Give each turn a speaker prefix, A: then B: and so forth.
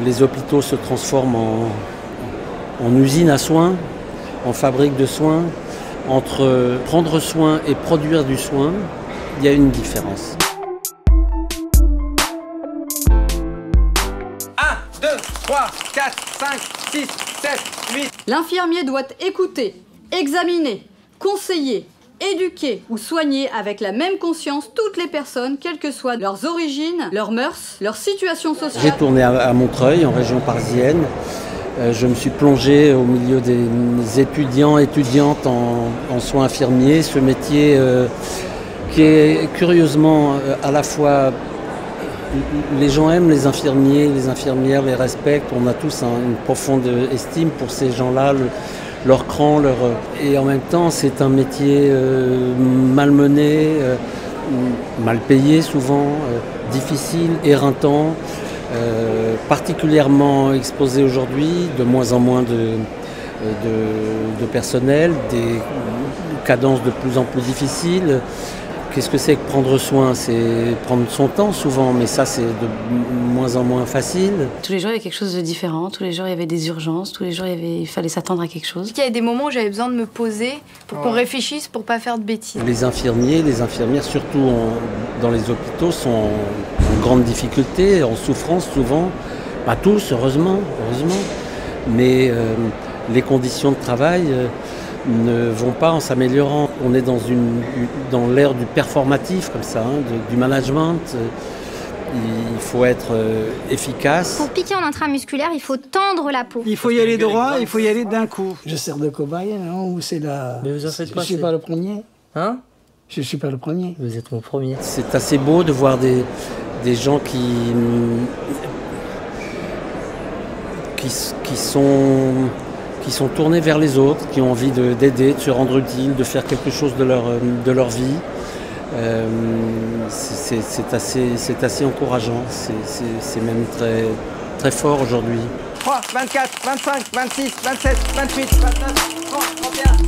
A: les hôpitaux se transforment en usine à soins, en fabrique de soins. Entre prendre soin et produire du soin, il y a une différence.
B: 1, 2, 3, 4, 5, 6, 7, 8.
C: L'infirmier doit écouter, examiner, conseiller, éduquer ou soigner avec la même conscience toutes les personnes, quelles que soient leurs origines, leurs mœurs, leur situation sociale.
A: J'ai tourné à Montreuil, en région parisienne. Je me suis plongé au milieu des étudiants et étudiantes en soins infirmiers. Ce métier qui est curieusement à la fois... Les gens aiment les infirmiers, les infirmières les respectent. On a tous une profonde estime pour ces gens-là. Leur cran, et en même temps c'est un métier malmené, mal payé souvent, difficile, éreintant, particulièrement exposé aujourd'hui, de moins en moins de personnel, des cadences de plus en plus difficiles. Qu'est-ce que c'est que prendre soin? C'est prendre son temps souvent, mais ça c'est de moins en moins facile.
D: Tous les jours il y avait quelque chose de différent, tous les jours il y avait des urgences, tous les jours il fallait s'attendre à quelque chose.
E: Il y avait des moments où j'avais besoin de me poser pour qu'on réfléchisse, pour pas faire de bêtises.
A: Les infirmiers, les infirmières, surtout dans les hôpitaux, sont en grande difficulté, en souffrance souvent. Pas tous, heureusement. Mais les conditions de travail ne vont pas en s'améliorant. On est dans l'ère du performatif, comme ça, du management. Il faut être efficace.
F: Pour piquer en intramusculaire, il faut tendre la peau.
G: Il faut y aller droit, il faut y aller d'un coup.
H: Je sers de cobaye, non? Ou c'est la...
I: Mais vous en faites pas.
H: Je suis pas le premier.
I: Hein?
H: Je suis pas le premier.
I: Vous êtes mon premier.
A: C'est assez beau de voir des gens qui sont tournés vers les autres, qui ont envie d'aider, de se rendre utile, de faire quelque chose de leur vie. C'est assez encourageant, c'est même très, très fort aujourd'hui.
B: 3, 24, 25, 26, 27, 28, 29, 30, 31.